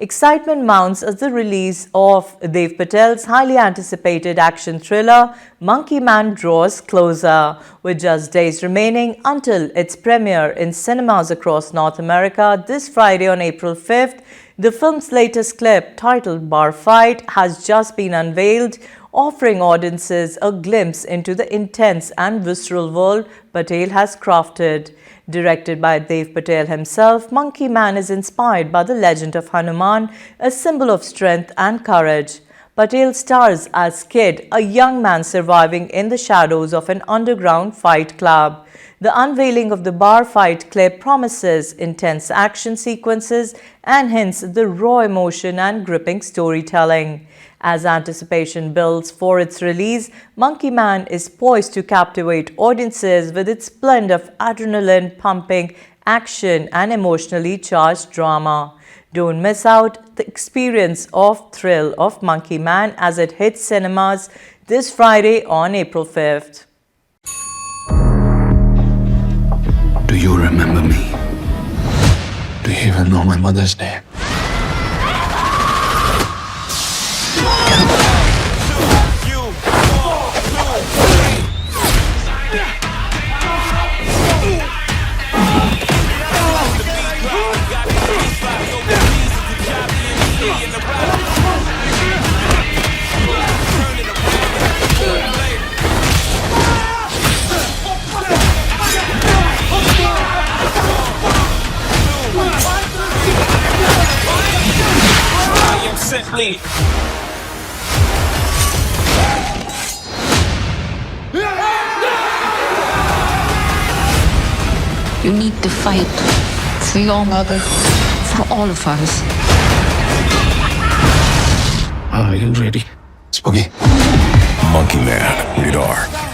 Excitement mounts as the release of Dev Patel's highly anticipated action thriller Monkey Man draws closer, with just days remaining until its premiere in cinemas across North America this Friday on April 5th. The film's latest clip, titled Bar Fight, has just been unveiled, offering audiences a glimpse into the intense and visceral world Patel has crafted. Directed by Dev Patel himself, Monkey Man is inspired by the legend of Hanuman, a symbol of strength and courage. Patel stars as Kid, a young man surviving in the shadows of an underground fight club. The unveiling of the bar fight clip promises intense action sequences and hints at the raw emotion and gripping storytelling. As anticipation builds for its release, Monkey Man is poised to captivate audiences with its blend of adrenaline-pumping action and emotionally charged drama. Don't miss out the experience of thrill of Monkey Man as it hits cinemas this Friday on April 5th. Do you remember me? Do you even know my mother's name? You need to fight for your mother, for all of us. Are you ready? Spooky. Monkey Man, rated R.